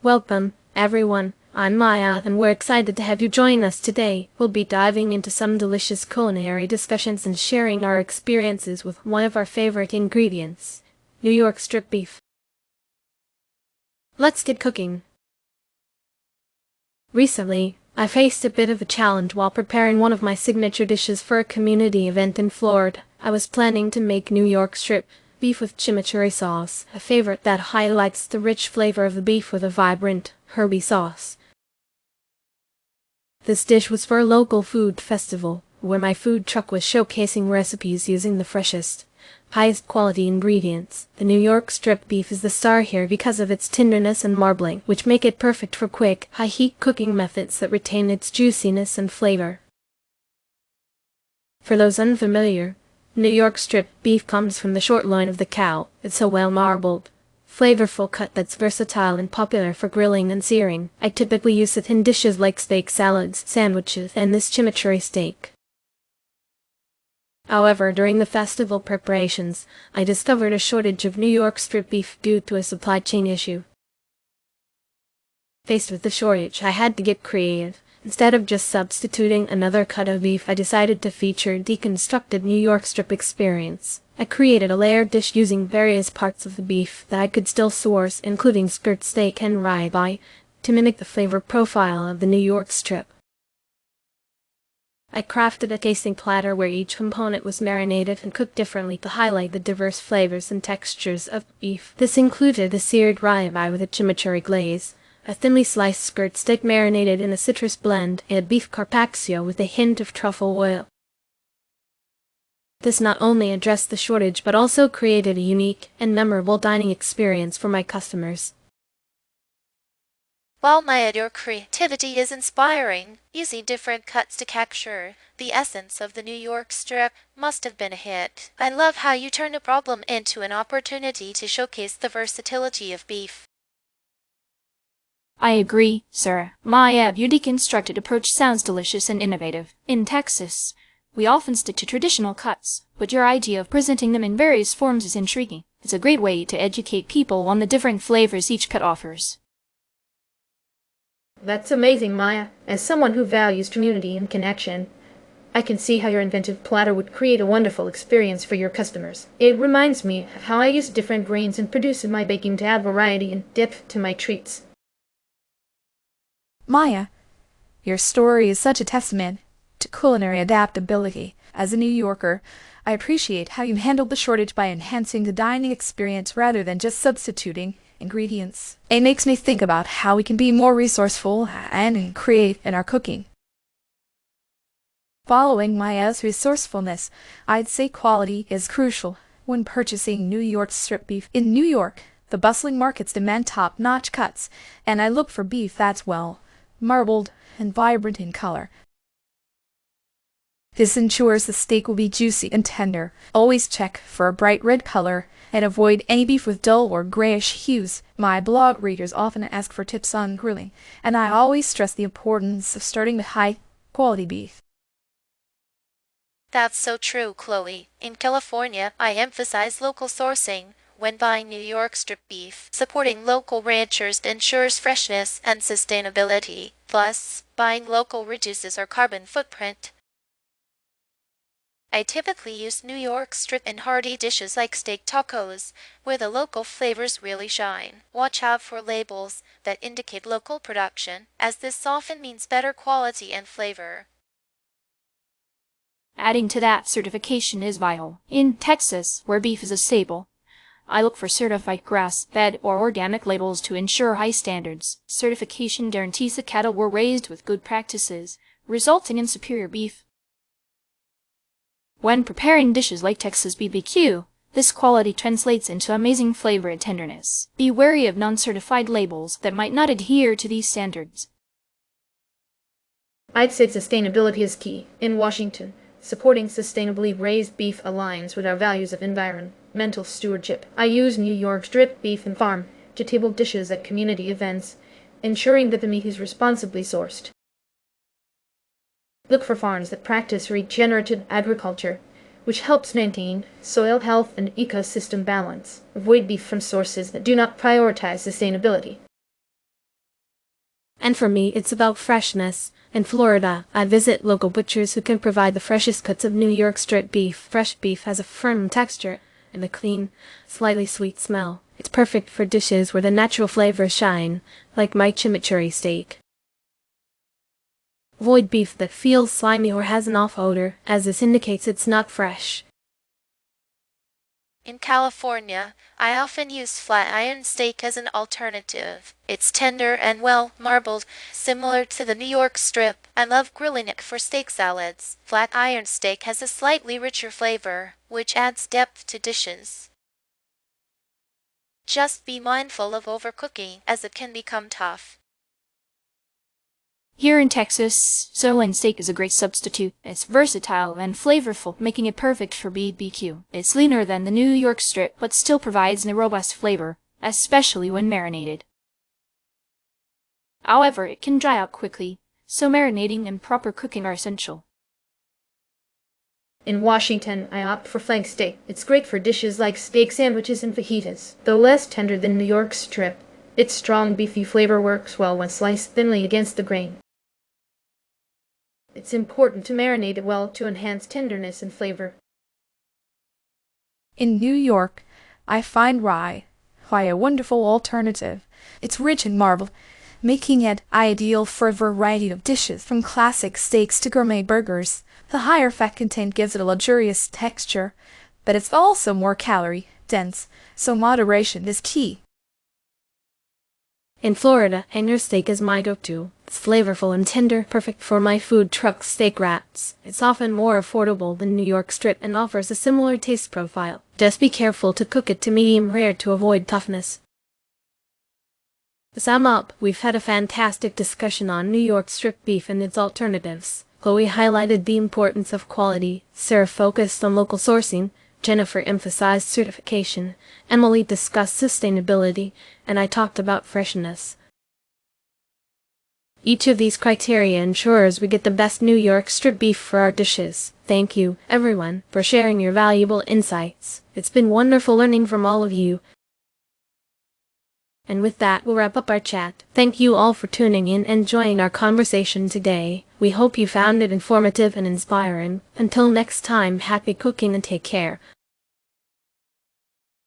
Welcome, everyone. I'm Maya, and we're excited to have you join us today. We'll be diving into some delicious culinary discussions and sharing our experiences with one of our favorite ingredients, New York strip beef. Let's get cooking. Recently, I faced a bit of a challenge while preparing one of my signature dishes for a community event in Florida. I was planning to make New York strip beef with chimichurri sauce, a favorite that highlights the rich flavor of the beef with a vibrant, herby sauce. This dish was for a local food festival, where my food truck was showcasing recipes using the freshest, highest quality ingredients. The New York strip beef is the star here because of its tenderness and marbling, which make it perfect for quick, high-heat cooking methods that retain its juiciness and flavor. For those unfamiliar, New York strip beef comes from the short loin of the cow. It's a well-marbled, flavorful cut that's versatile and popular for grilling and searing. I typically use it in dishes like steak salads, sandwiches, and this chimichurri steak. However, during the festival preparations, I discovered a shortage of New York strip beef due to a supply chain issue. Faced with the shortage, I had to get creative. Instead of just substituting another cut of beef, I decided to feature deconstructed New York strip experience. I created a layered dish using various parts of the beef that I could still source, including skirt steak and ribeye, to mimic the flavor profile of the New York strip. I crafted a tasting platter where each component was marinated and cooked differently to highlight the diverse flavors and textures of beef. This included a seared ribeye with a chimichurri glaze, a thinly sliced skirt steak marinated in a citrus blend, and beef carpaccio with a hint of truffle oil. This not only addressed the shortage but also created a unique and memorable dining experience for my customers. Well, Maya, your creativity is inspiring. Using different cuts to capture the essence of the New York strip must have been a hit. I love how you turned a problem into an opportunity to showcase the versatility of beef. I agree, sir. Maya, your deconstructed approach sounds delicious and innovative. In Texas, we often stick to traditional cuts, but your idea of presenting them in various forms is intriguing. It's a great way to educate people on the different flavors each cut offers. That's amazing, Maya. As someone who values community and connection, I can see how your inventive platter would create a wonderful experience for your customers. It reminds me of how I use different grains and produce in my baking to add variety and depth to my treats. Maya, your story is such a testament to culinary adaptability. As a New Yorker, I appreciate how you handled the shortage by enhancing the dining experience rather than just substituting ingredients. It makes me think about how we can be more resourceful and creative in our cooking. Following Maya's resourcefulness, I'd say quality is crucial when purchasing New York strip beef. In New York, the bustling markets demand top-notch cuts, and I look for beef that's well marbled and vibrant in color. This ensures the steak will be juicy and tender. Always check for a bright red color and avoid any beef with dull or grayish hues. My blog readers often ask for tips on grilling, and I always stress the importance of starting with high-quality beef. That's so true, Chloe. In California, I emphasize local sourcing when buying New York strip beef. Supporting local ranchers ensures freshness and sustainability. Plus, buying local reduces our carbon footprint. I typically use New York strip in hearty dishes like steak tacos, where the local flavors really shine. Watch out for labels that indicate local production, as this often means better quality and flavor. Adding to that, certification is vital. In Texas, where beef is a staple, I look for certified grass-fed or organic labels to ensure high standards. Certification guarantees the cattle were raised with good practices, resulting in superior beef. When preparing dishes like Texas BBQ, this quality translates into amazing flavor and tenderness. Be wary of non-certified labels that might not adhere to these standards. I'd say sustainability is key. In Washington, supporting sustainably raised beef aligns with our values of environmental stewardship. I use New York strip beef and farm-to-table dishes at community events, ensuring that the meat is responsibly sourced. Look for farms that practice regenerative agriculture, which helps maintain soil health and ecosystem balance. Avoid beef from sources that do not prioritize sustainability. And for me, it's about freshness. In Florida, I visit local butchers who can provide the freshest cuts of New York strip beef. Fresh beef has a firm texture and a clean, slightly sweet smell. It's perfect for dishes where the natural flavors shine, like my chimichurri steak. Avoid beef that feels slimy or has an off odor, as this indicates it's not fresh. In California, I often use flat iron steak as an alternative. It's tender and well marbled, similar to the New York strip. I love grilling it for steak salads. Flat iron steak has a slightly richer flavor, which adds depth to dishes. Just be mindful of overcooking, as it can become tough. Here in Texas, sirloin steak is a great substitute. It's versatile and flavorful, making it perfect for BBQ. It's leaner than the New York strip, but still provides a robust flavor, especially when marinated. However, it can dry out quickly, so marinating and proper cooking are essential. In Washington, I opt for flank steak. It's great for dishes like steak sandwiches and fajitas. Though less tender than New York strip, its strong beefy flavor works well when sliced thinly against the grain. It's important to marinate it well to enhance tenderness and flavor. In New York, I find rye a wonderful alternative. It's rich and marbled, making it ideal for a variety of dishes, from classic steaks to gourmet burgers. The higher fat content gives it a luxurious texture, but it's also more calorie dense, so moderation is key. In Florida, hanger steak is my go-to. It's flavorful and tender, perfect for my food truck steak wraps. It's often more affordable than New York strip and offers a similar taste profile. Just be careful to cook it to medium rare to avoid toughness. To sum up, we've had a fantastic discussion on New York strip beef and its alternatives. Chloe highlighted the importance of quality, Sarah focused on local sourcing, Jennifer emphasized certification, Emily discussed sustainability, and I talked about freshness. Each of these criteria ensures we get the best New York strip beef for our dishes. Thank you, everyone, for sharing your valuable insights. It's been wonderful learning from all of you. And with that, we'll wrap up our chat. Thank you all for tuning in and joining our conversation today. We hope you found it informative and inspiring. Until next time, happy cooking and take care.